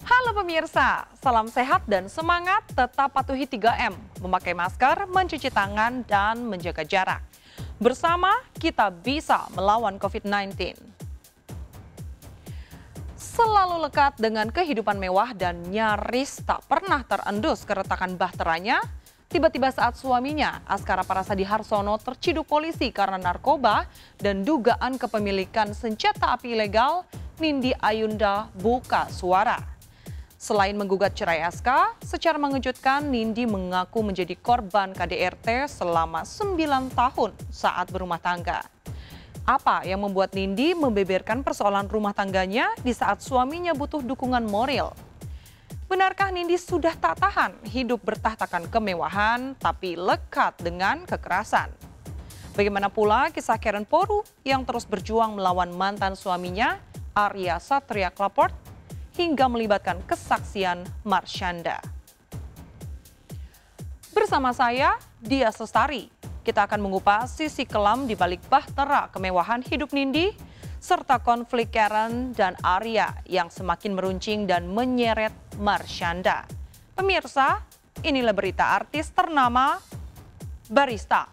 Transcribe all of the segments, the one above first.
Halo pemirsa, salam sehat dan semangat tetap patuhi 3M, memakai masker, mencuci tangan, dan menjaga jarak. Bersama kita bisa melawan COVID-19. Selalu lekat dengan kehidupan mewah dan nyaris tak pernah terendus keretakan bahteranya, tiba-tiba saat suaminya, Askara Parasadi Harsono, terciduk polisi karena narkoba dan dugaan kepemilikan senjata api ilegal, Nindi Ayunda buka suara. Selain menggugat cerai Aska, secara mengejutkan Nindi mengaku menjadi korban KDRT selama 9 tahun saat berumah tangga. Apa yang membuat Nindi membeberkan persoalan rumah tangganya di saat suaminya butuh dukungan moral? Benarkah Nindi sudah tak tahan hidup bertahtakan kemewahan tapi lekat dengan kekerasan? Bagaimana pula kisah Karen Poru yang terus berjuang melawan mantan suaminya Arya Satria Klaport hingga melibatkan kesaksian Marsyanda. Bersama saya, Dias Lestari, kita akan mengupas sisi kelam di balik bahtera kemewahan hidup Nindi, serta konflik Karen dan Arya yang semakin meruncing dan menyeret Marsyanda. Pemirsa, inilah berita artis ternama Barista.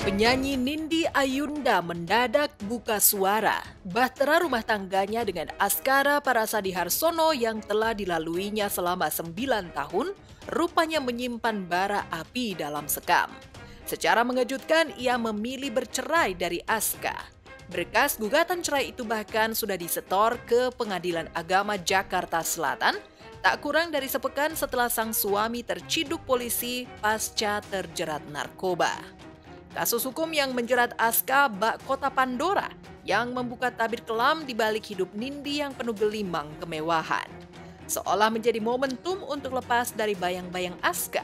Penyanyi Nindi Ayunda mendadak buka suara. Bahtera rumah tangganya dengan Askara Parasadi Harsono yang telah dilaluinya selama 9 tahun, rupanya menyimpan bara api dalam sekam. Secara mengejutkan, ia memilih bercerai dari Aska. Berkas gugatan cerai itu bahkan sudah disetor ke Pengadilan Agama Jakarta Selatan, tak kurang dari sepekan setelah sang suami terciduk polisi pasca terjerat narkoba. Kasus hukum yang menjerat Aska bak kota Pandora yang membuka tabir kelam di balik hidup Nindi yang penuh gelimang kemewahan. Seolah menjadi momentum untuk lepas dari bayang-bayang Aska,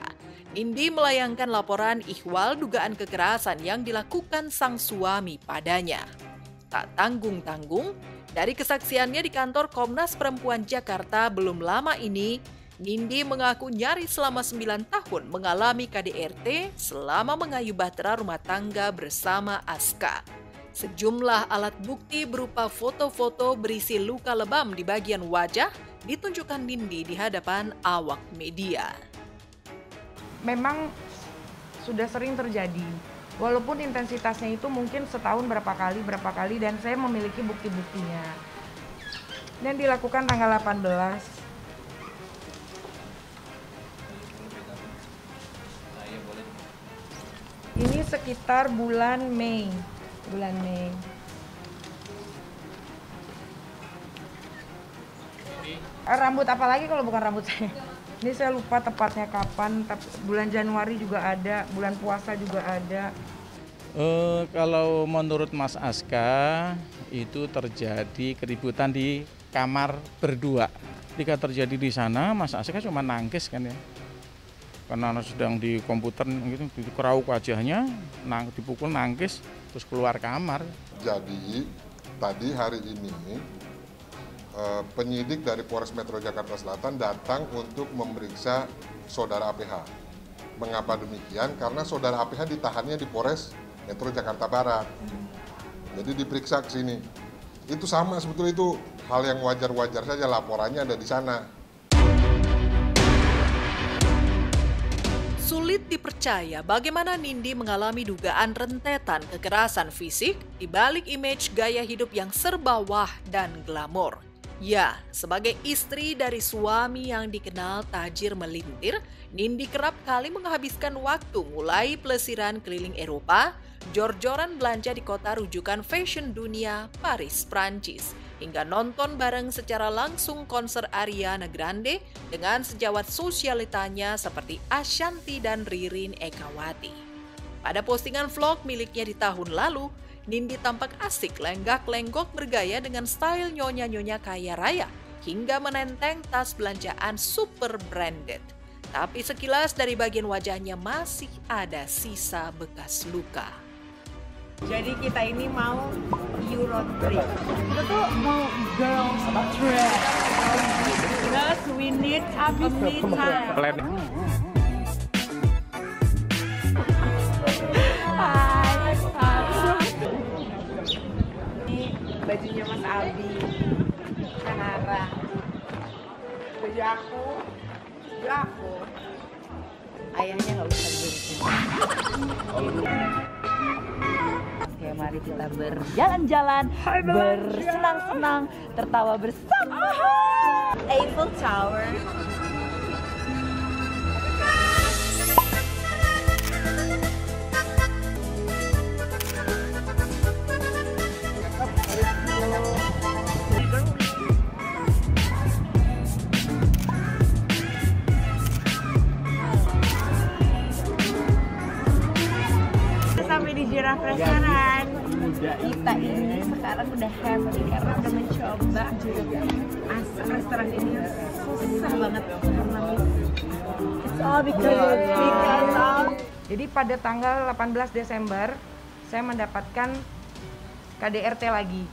Nindi melayangkan laporan ihwal dugaan kekerasan yang dilakukan sang suami padanya. Tak tanggung-tanggung, dari kesaksiannya di kantor Komnas Perempuan Jakarta belum lama ini, Nindi mengaku nyaris selama 9 tahun mengalami KDRT selama mengayuh bahtera rumah tangga bersama Aska. Sejumlah alat bukti berupa foto-foto berisi luka lebam di bagian wajah ditunjukkan Nindi di hadapan awak media. Memang sudah sering terjadi, walaupun intensitasnya itu mungkin setahun berapa kali dan saya memiliki bukti-buktinya. Dan dilakukan tanggal 18. Ini sekitar bulan Mei. Rambut apa lagi kalau bukan rambut saya? Ini saya lupa tepatnya kapan, tapi bulan Januari juga ada, bulan puasa juga ada. Kalau menurut Mas Aska, itu terjadi keributan di kamar berdua. Ketika terjadi di sana, Mas Aska cuma nangkis kan ya. Karena sedang di komputer gitu, dikerauk wajahnya, dipukul nangkis, terus keluar kamar. Jadi tadi hari ini penyidik dari Polres Metro Jakarta Selatan datang untuk memeriksa saudara APH. Mengapa demikian? Karena saudara APH ditahannya di Polres Metro Jakarta Barat. Jadi diperiksa ke sini. Itu sama sebetulnya, itu hal yang wajar-wajar saja, laporannya ada di sana. Sulit dipercaya bagaimana Nindi mengalami dugaan rentetan kekerasan fisik di balik image gaya hidup yang serba wah dan glamor. Ya, sebagai istri dari suami yang dikenal tajir melintir, Nindi kerap kali menghabiskan waktu mulai pelesiran keliling Eropa, jor-joran belanja di kota rujukan fashion dunia Paris, Prancis, hingga nonton bareng secara langsung konser Ariana Grande dengan sejawat sosialitanya seperti Ashanti dan Ririn Ekawati. Pada postingan vlog miliknya di tahun lalu, Nindi tampak asik lenggak-lenggok bergaya dengan style nyonya-nyonya kaya raya hingga menenteng tas belanjaan super branded. Tapi sekilas dari bagian wajahnya masih ada sisa bekas luka. Jadi kita ini mau Euro trip. Kita tuh mau girls trip. Because we need a me time. bajunya Mas Abi, Kanara, baju aku. Ayahnya nggak usah dibeliin. Oke, mari kita berjalan-jalan, bersenang-senang, tertawa bersama. Eiffel Tower. Sampai di Giraffe Restaurant. Kita ini sekarang udah happy karena udah mencoba restoran ini. Susah banget karena it's all because of. Jadi pada tanggal 18 Desember saya mendapatkan KDRT lagi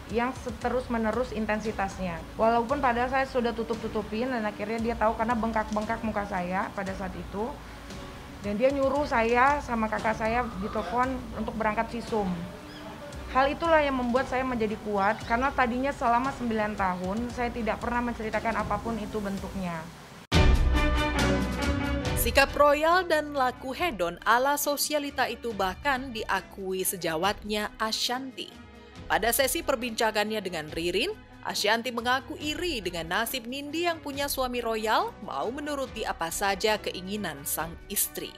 yang terus-menerus intensitasnya. Walaupun padahal saya sudah tutup-tutupin dan akhirnya dia tahu karena bengkak-bengkak muka saya pada saat itu. Dan dia nyuruh saya sama kakak saya ditelepon untuk berangkat visum. Hal itulah yang membuat saya menjadi kuat karena tadinya selama 9 tahun saya tidak pernah menceritakan apapun itu bentuknya. Sikap royal dan laku hedon ala sosialita itu bahkan diakui sejawatnya Ashanti. Pada sesi perbincangannya dengan Ririn, Ashanti mengaku iri dengan nasib Nindi yang punya suami royal mau menuruti apa saja keinginan sang istri.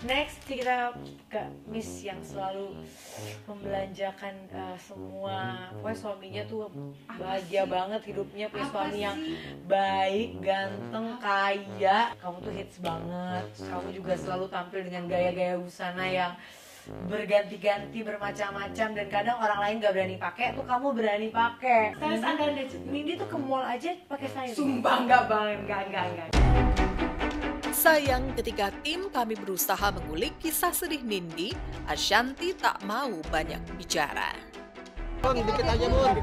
Next kita ke Miss yang selalu membelanjakan semua. Pokoknya suaminya tuh bahagia banget hidupnya, punya suami yang baik, ganteng, kaya. Kamu tuh hits banget. Kamu juga selalu tampil dengan gaya-gaya busana yang berganti-ganti, bermacam-macam, dan kadang orang lain gak berani pakai, tuh kamu berani pakai. Saya sadar deh, Nindi tuh ke mall aja pakai saya. Sumpah enggak banget, enggak. Sayang, ketika tim kami berusaha mengulik kisah sedih Nindi, Ashanti tak mau banyak bicara. Dikit aja, Bun.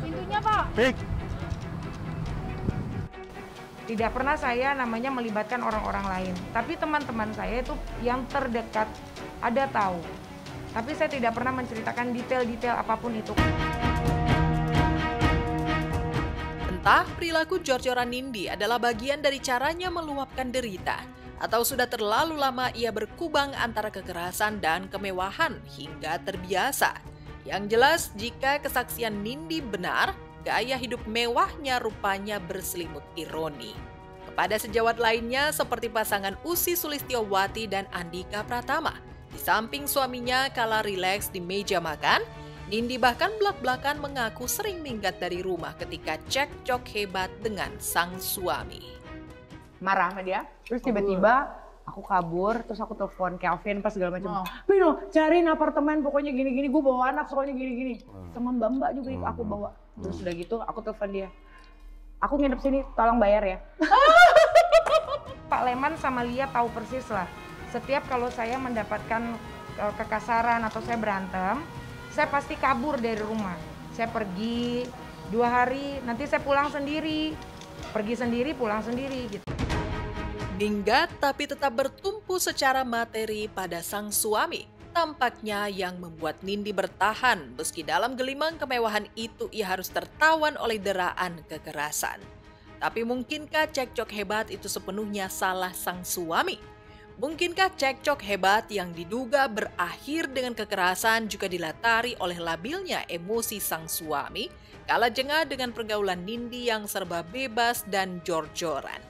Pintunya, Pak. Tidak pernah saya namanya melibatkan orang-orang lain. Tapi teman-teman saya itu yang terdekat ada tahu. Tapi saya tidak pernah menceritakan detail-detail apapun itu. Entah perilaku jor-joran Nindi adalah bagian dari caranya meluapkan derita, atau sudah terlalu lama ia berkubang antara kekerasan dan kemewahan hingga terbiasa. Yang jelas, jika kesaksian Nindi benar, gaya hidup mewahnya rupanya berselimut ironi. Kepada sejawat lainnya seperti pasangan Ussy Sulistyowati dan Andhika Pratama, di samping suaminya kala rileks di meja makan, Nindi bahkan belak-belakan mengaku sering minggat dari rumah ketika cekcok hebat dengan sang suami. Marah sama dia, terus tiba-tiba aku kabur, terus aku telepon Kelvin pas segala macam. Pino, cariin apartemen pokoknya gini-gini, gue bawa anak soalnya gini-gini. Sama mbak-mbak juga aku bawa. Terus udah gitu aku telepon dia. Aku nginep sini, tolong bayar ya. Pak Leman sama Lia tahu persis lah. Setiap kalau saya mendapatkan kekasaran atau saya berantem, saya pasti kabur dari rumah. Saya pergi 2 hari, nanti saya pulang sendiri. Pergi sendiri, pulang sendiri gitu. Minggat tapi tetap bertumpu secara materi pada sang suami. Tampaknya yang membuat Nindi bertahan meski dalam gelimang kemewahan itu ia harus tertawan oleh deraan kekerasan. Tapi mungkinkah cekcok hebat itu sepenuhnya salah sang suami? Mungkinkah cekcok hebat yang diduga berakhir dengan kekerasan juga dilatari oleh labilnya emosi sang suami kala jengah dengan pergaulan Nindi yang serba bebas dan jor-joran?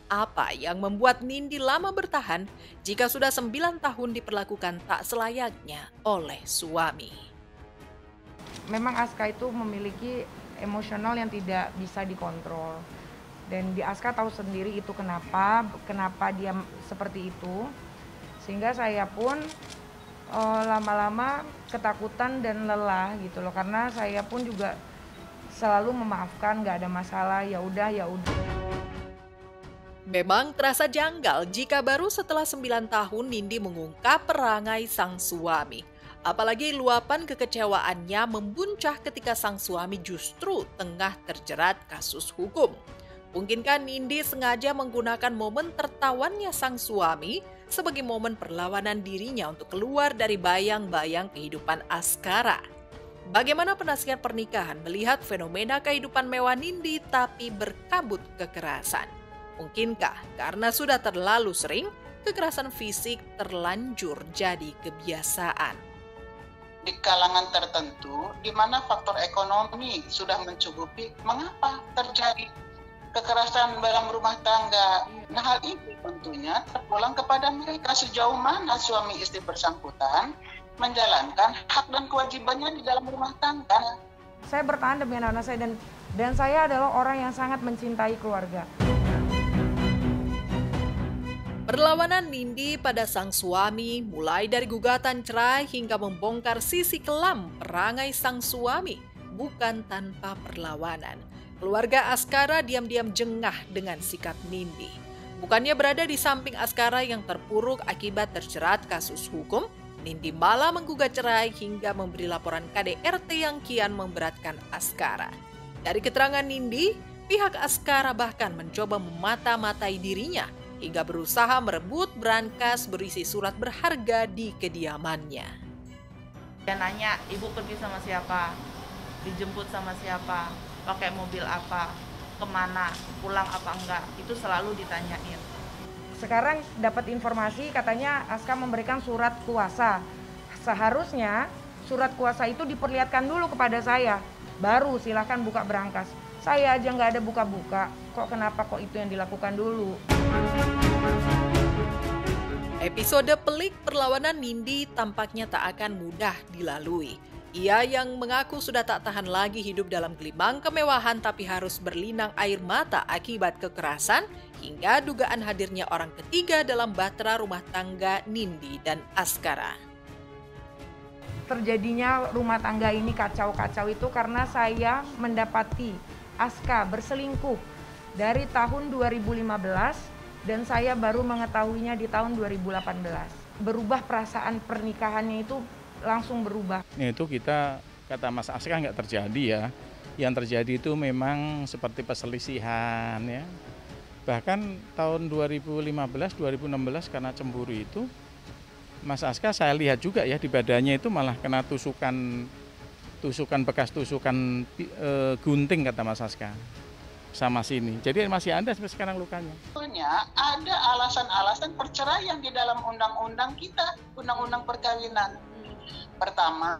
Apa yang membuat Nindi lama bertahan jika sudah 9 tahun diperlakukan tak selayaknya oleh suami? Memang Aska itu memiliki emosional yang tidak bisa dikontrol. Dan di Aska tahu sendiri itu kenapa dia seperti itu. Sehingga saya pun lama-lama ketakutan dan lelah gitu loh. Karena saya pun juga selalu memaafkan, nggak ada masalah, ya udah. Memang terasa janggal jika baru setelah 9 tahun Nindi mengungkap perangai sang suami. Apalagi luapan kekecewaannya membuncah ketika sang suami justru tengah terjerat kasus hukum. Mungkinkah Nindi sengaja menggunakan momen tertawannya sang suami sebagai momen perlawanan dirinya untuk keluar dari bayang-bayang kehidupan Askara? Bagaimana penasihat pernikahan melihat fenomena kehidupan mewah Nindi tapi berkabut kekerasan? Mungkinkah karena sudah terlalu sering, kekerasan fisik terlanjur jadi kebiasaan? Di kalangan tertentu, di mana faktor ekonomi sudah mencukupi, mengapa terjadi kekerasan dalam rumah tangga? Nah, hal ini tentunya terpulang kepada mereka sejauh mana suami istri bersangkutan menjalankan hak dan kewajibannya di dalam rumah tangga. Saya bertahan demi anak-anak saya dan saya adalah orang yang sangat mencintai keluarga. Perlawanan Nindi pada sang suami mulai dari gugatan cerai hingga membongkar sisi kelam perangai sang suami bukan tanpa perlawanan. Keluarga Askara diam-diam jengah dengan sikap Nindi. Bukannya berada di samping Askara yang terpuruk akibat terjerat kasus hukum, Nindi malah menggugat cerai hingga memberi laporan KDRT yang kian memberatkan Askara. Dari keterangan Nindi, pihak Askara bahkan mencoba memata-matai dirinya hingga berusaha merebut brankas berisi surat berharga di kediamannya. Dia nanya, ibu pergi sama siapa? Dijemput sama siapa? Pakai mobil apa? Kemana? Pulang apa enggak? Itu selalu ditanyain. Sekarang dapat informasi katanya Aska memberikan surat kuasa. Seharusnya surat kuasa itu diperlihatkan dulu kepada saya. Baru silahkan buka brankas. Saya aja nggak ada buka-buka. Kok kenapa kok itu yang dilakukan dulu? Episode pelik perlawanan Nindi tampaknya tak akan mudah dilalui. Ia yang mengaku sudah tak tahan lagi hidup dalam gelimang kemewahan tapi harus berlinang air mata akibat kekerasan hingga dugaan hadirnya orang ketiga dalam bahtera rumah tangga Nindi dan Askara. Terjadinya rumah tangga ini kacau-kacau itu karena saya mendapati Aska berselingkuh dari tahun 2015 dan saya baru mengetahuinya di tahun 2018. Berubah perasaan pernikahannya itu langsung berubah. Itu kita, kata Mas Aska, nggak terjadi ya. Yang terjadi itu memang seperti perselisihan ya. Bahkan tahun 2015-2016 karena cemburu itu, Mas Aska saya lihat juga ya di badannya itu malah kena tusukan bekas tusukan gunting kata Mas Aska sama sini. Jadi masih ada sampai sekarang lukanya. Sebetulnya ada alasan-alasan perceraian di dalam undang-undang kita, undang-undang perkawinan. Pertama,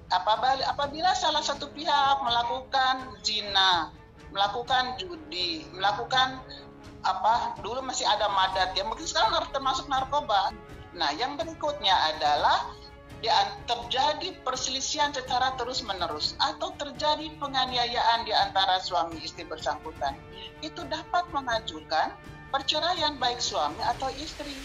apabila salah satu pihak melakukan zina, melakukan judi, melakukan dulu masih ada madat ya, mungkin sekarang termasuk narkoba. Nah, yang berikutnya adalah terjadi perselisihan secara terus-menerus atau terjadi penganiayaan di antara suami istri bersangkutan. Itu dapat mengajukan perceraian baik suami atau istri.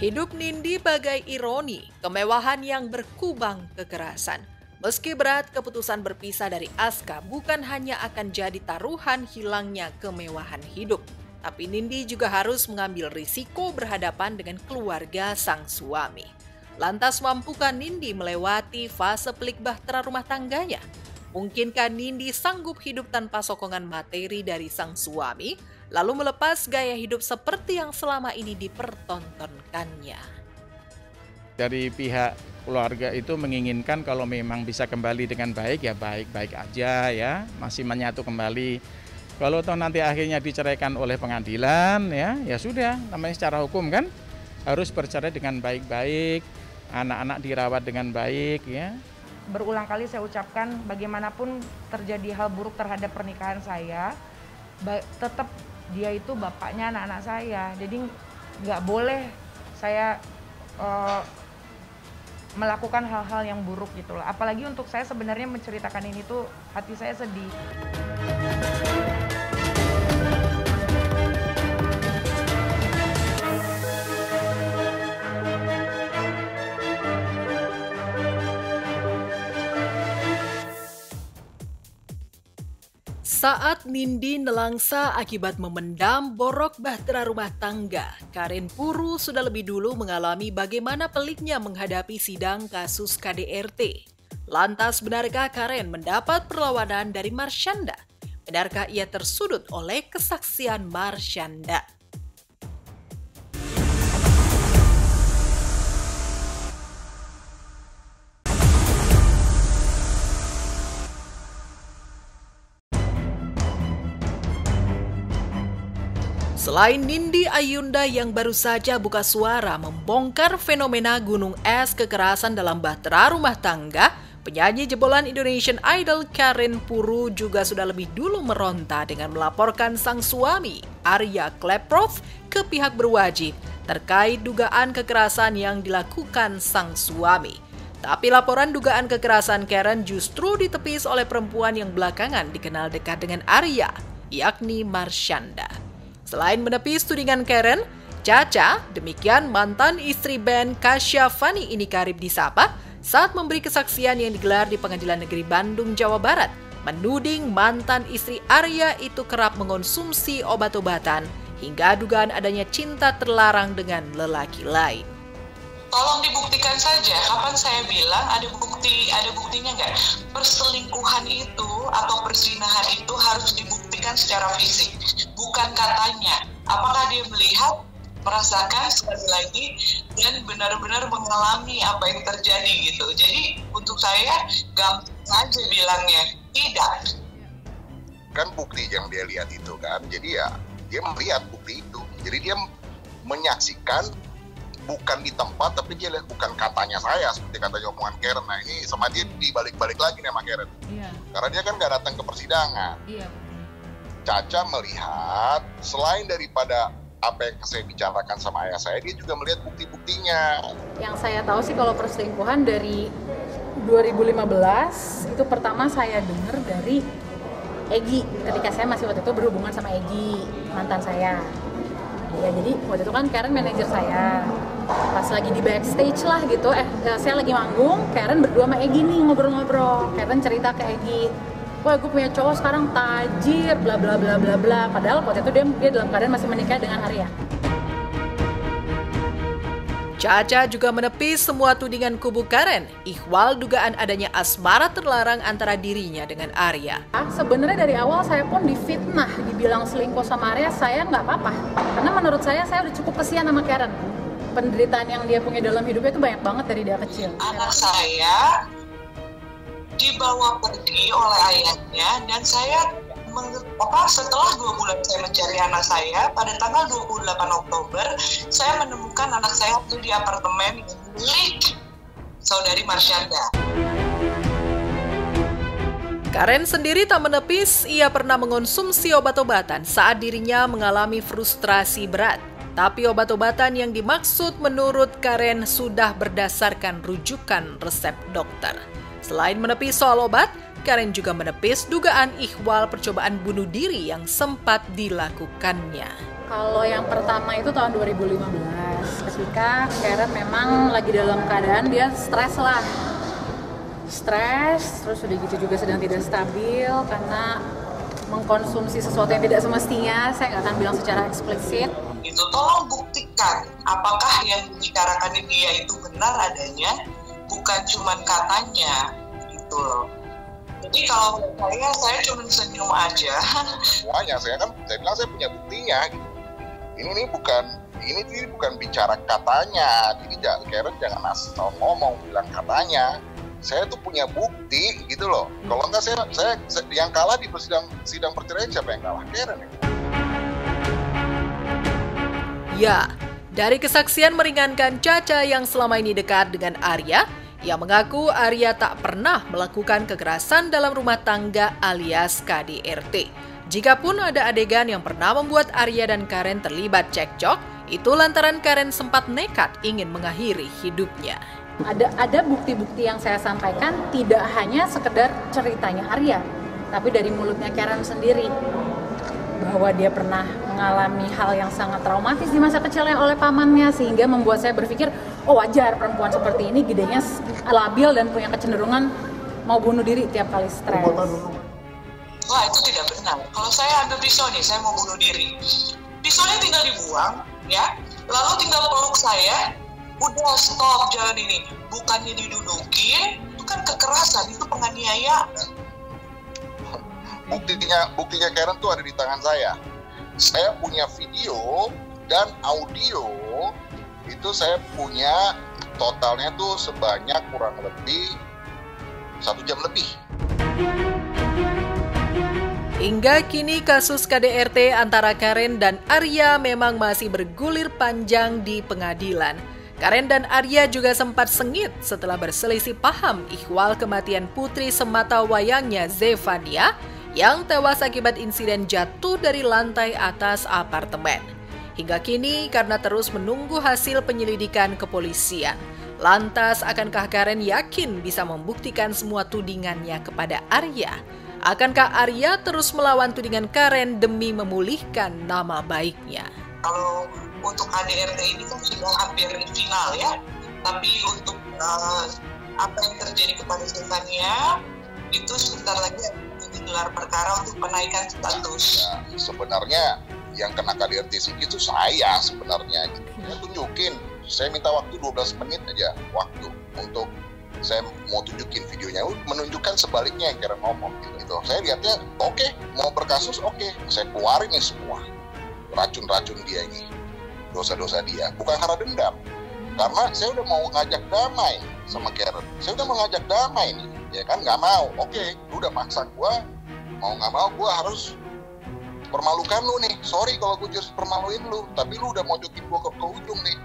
Hidup Nindi bagai ironi, kemewahan yang berkubang kekerasan. Meski berat, keputusan berpisah dari Aska bukan hanya akan jadi taruhan hilangnya kemewahan hidup. Tapi Nindi juga harus mengambil risiko berhadapan dengan keluarga sang suami. Lantas mampukah Nindi melewati fase pelik bahtera rumah tangganya? Mungkinkah Nindi sanggup hidup tanpa sokongan materi dari sang suami, lalu melepas gaya hidup seperti yang selama ini dipertontonkannya? Dari pihak keluarga itu menginginkan kalau memang bisa kembali dengan baik ya baik-baik aja ya, masih menyatu kembali. Kalau toh nanti akhirnya diceraikan oleh pengadilan ya sudah, namanya secara hukum kan harus bercerai dengan baik-baik, anak-anak dirawat dengan baik ya. Berulang kali saya ucapkan bagaimanapun terjadi hal buruk terhadap pernikahan saya, tetap dia itu bapaknya anak-anak saya. Jadi nggak boleh saya melakukan hal-hal yang buruk gitu loh. Apalagi untuk saya sebenarnya menceritakan ini tuh hati saya sedih. Saat Nindi nelangsa akibat memendam borok bahtera rumah tangga, Karen Puru sudah lebih dulu mengalami bagaimana peliknya menghadapi sidang kasus KDRT. Lantas benarkah Karen mendapat perlawanan dari Marsyanda? Benarkah ia tersudut oleh kesaksian Marsyanda? Selain Nindi Ayunda yang baru saja buka suara membongkar fenomena gunung es kekerasan dalam bahtera rumah tangga, penyanyi jebolan Indonesian Idol Karen Puru juga sudah lebih dulu meronta dengan melaporkan sang suami, Arya Kleprov, ke pihak berwajib terkait dugaan kekerasan yang dilakukan sang suami. Tapi laporan dugaan kekerasan Karen justru ditepis oleh perempuan yang belakangan dikenal dekat dengan Arya, yakni Marsyanda. Selain menepis tudingan Karen, Caca, demikian mantan istri band Kasya Fani ini karib disapa saat memberi kesaksian yang digelar di Pengadilan Negeri Bandung, Jawa Barat, menuding mantan istri Arya itu kerap mengonsumsi obat-obatan hingga dugaan adanya cinta terlarang dengan lelaki lain. Tolong dibuktikan saja, kapan saya bilang ada buktinya nggak? Perselingkuhan itu atau perzinahan itu harus dibuktikan secara fisik, bukan katanya. Apakah dia melihat, merasakan sekali lagi, dan benar-benar mengalami apa yang terjadi gitu. Jadi untuk saya gampang aja bilangnya, tidak. Kan bukti yang dia lihat itu kan, jadi ya dia melihat bukti itu. Jadi dia menyaksikan, bukan di tempat, tapi dia lihat bukan katanya saya, seperti katanya omongan Karen. Nah ini sama dia dibalik-balik lagi nih sama Karen. Iya. Karena dia kan nggak datang ke persidangan. Iya. Caca melihat, selain daripada apa yang saya bicarakan sama ayah saya, dia juga melihat bukti-buktinya. Yang saya tahu sih kalau perselingkuhan dari 2015, itu pertama saya dengar dari Egi, ketika saya masih waktu itu berhubungan sama Egi, mantan saya. Ya, jadi waktu itu kan Karen manajer saya. Pas lagi di backstage lah gitu, saya lagi manggung, Karen berdua sama Egi nih ngobrol-ngobrol. Karen cerita ke Egi, wah gue punya cowok sekarang tajir, bla bla bla bla bla. Padahal waktu itu dia dalam keadaan masih menikah dengan Arya. Caca juga menepis semua tudingan kubu Karen, ihwal dugaan adanya asmara terlarang antara dirinya dengan Arya. Sebenarnya dari awal saya pun difitnah, dibilang selingkuh sama Arya, saya nggak apa-apa. Karena menurut saya udah cukup kesian sama Karen. Penderitaan yang dia punya dalam hidupnya itu banyak banget dari dia kecil. Anak saya dibawa pergi oleh ayahnya, dan saya setelah 2 bulan saya mencari anak saya, pada tanggal 28 Oktober saya menemukan anak saya di apartemen milik saudari Marsyanda. Karen sendiri tak menepis ia pernah mengonsumsi obat-obatan saat dirinya mengalami frustrasi berat. Tapi obat-obatan yang dimaksud menurut Karen sudah berdasarkan rujukan resep dokter. Selain menepis soal obat, Karen juga menepis dugaan ihwal percobaan bunuh diri yang sempat dilakukannya. Kalau yang pertama itu tahun 2015, ketika Karen memang lagi dalam keadaan dia stres lah. Stres, terus udah gitu juga sedang tidak stabil karena mengkonsumsi sesuatu yang tidak semestinya. Saya nggak akan bilang secara eksplisit. Itu tolong buktikan apakah yang dibicarakan dia itu benar adanya, bukan cuma katanya gitu loh. Jadi kalau saya cuma senyum aja. Semuanya saya bilang saya punya buktinya. Gitu. Ini bukan bicara katanya. Jadi Karen jangan asal ngomong bilang katanya. Saya tuh punya bukti gitu loh. Kalau enggak saya yang kalah di sidang perceraian, siapa yang kalah? Karen. Ya, dari kesaksian meringankan Caca yang selama ini dekat dengan Arya, ia mengaku Arya tak pernah melakukan kekerasan dalam rumah tangga alias KDRT. Jikapun ada adegan yang pernah membuat Arya dan Karen terlibat cekcok, itu lantaran Karen sempat nekat ingin mengakhiri hidupnya. Ada bukti-bukti yang saya sampaikan tidak hanya sekedar ceritanya Arya, tapi dari mulutnya Karen sendiri. Bahwa dia pernah mengalami hal yang sangat traumatis di masa kecilnya oleh pamannya, sehingga membuat saya berpikir, oh wajar perempuan seperti ini gedenya labil dan punya kecenderungan mau bunuh diri tiap kali stres. Wah, itu tidak benar. Kalau saya ambil pisau nih, saya mau bunuh diri. Pisaunya tinggal dibuang, ya. Lalu tinggal peluk saya, udah stop, jangan ini. Bukannya didudukin, itu kan kekerasan, itu penganiayaan. Buktinya Karen tuh ada di tangan saya. Saya punya video dan audio, itu saya punya totalnya tuh sebanyak kurang lebih 1 jam lebih. Hingga kini kasus KDRT antara Karen dan Arya memang masih bergulir panjang di pengadilan. Karen dan Arya juga sempat sengit setelah berselisih paham ihwal kematian putri sematawayangnya Zefania yang tewas akibat insiden jatuh dari lantai atas apartemen. Hingga kini karena terus menunggu hasil penyelidikan kepolisian, lantas akankah Karen yakin bisa membuktikan semua tudingannya kepada Arya? Akankah Arya terus melawan tudingan Karen demi memulihkan nama baiknya? Kalau untuk KDRT ini kan sudah hampir final ya, tapi untuk apa yang terjadi kepada Zefania itu sebentar lagi digelar perkara untuk penaikan status. Ya, sebenarnya yang kena KDRT itu saya sebenarnya. Saya tunjukin, saya minta waktu 12 menit aja waktu untuk saya mau tunjukin videonya, menunjukkan sebaliknya yang Karen ngomong gitu. Saya lihatnya oke, mau berkasus oke. Saya keluarin nih semua racun-racun dia ini, dosa-dosa dia, bukan karena dendam, karena saya udah mau ngajak damai sama Karen. Saya udah mau ngajak damai nih, ya kan, nggak mau. Oke, lu udah maksa gua, mau nggak mau gua harus permalukan lu nih. Sorry kalau gue just permaluin lu, tapi lu udah mau jokin gua ke ujung nih.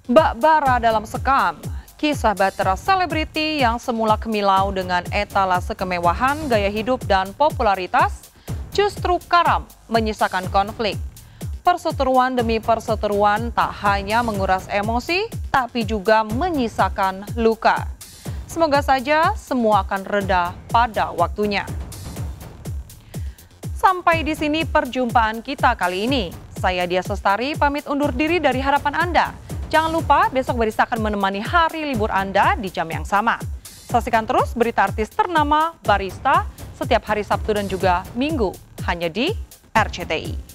Mbak Bara dalam sekam, kisah bahtera selebriti yang semula kemilau dengan etalase kemewahan, gaya hidup, dan popularitas justru karam menyisakan konflik. Perseteruan demi perseteruan tak hanya menguras emosi, tapi juga menyisakan luka. Semoga saja semua akan reda pada waktunya. Sampai di sini perjumpaan kita kali ini. Saya Dia Sestari pamit undur diri dari harapan Anda. Jangan lupa besok Barista akan menemani hari libur Anda di jam yang sama. Saksikan terus berita artis ternama Barista setiap hari Sabtu dan juga Minggu hanya di RCTI.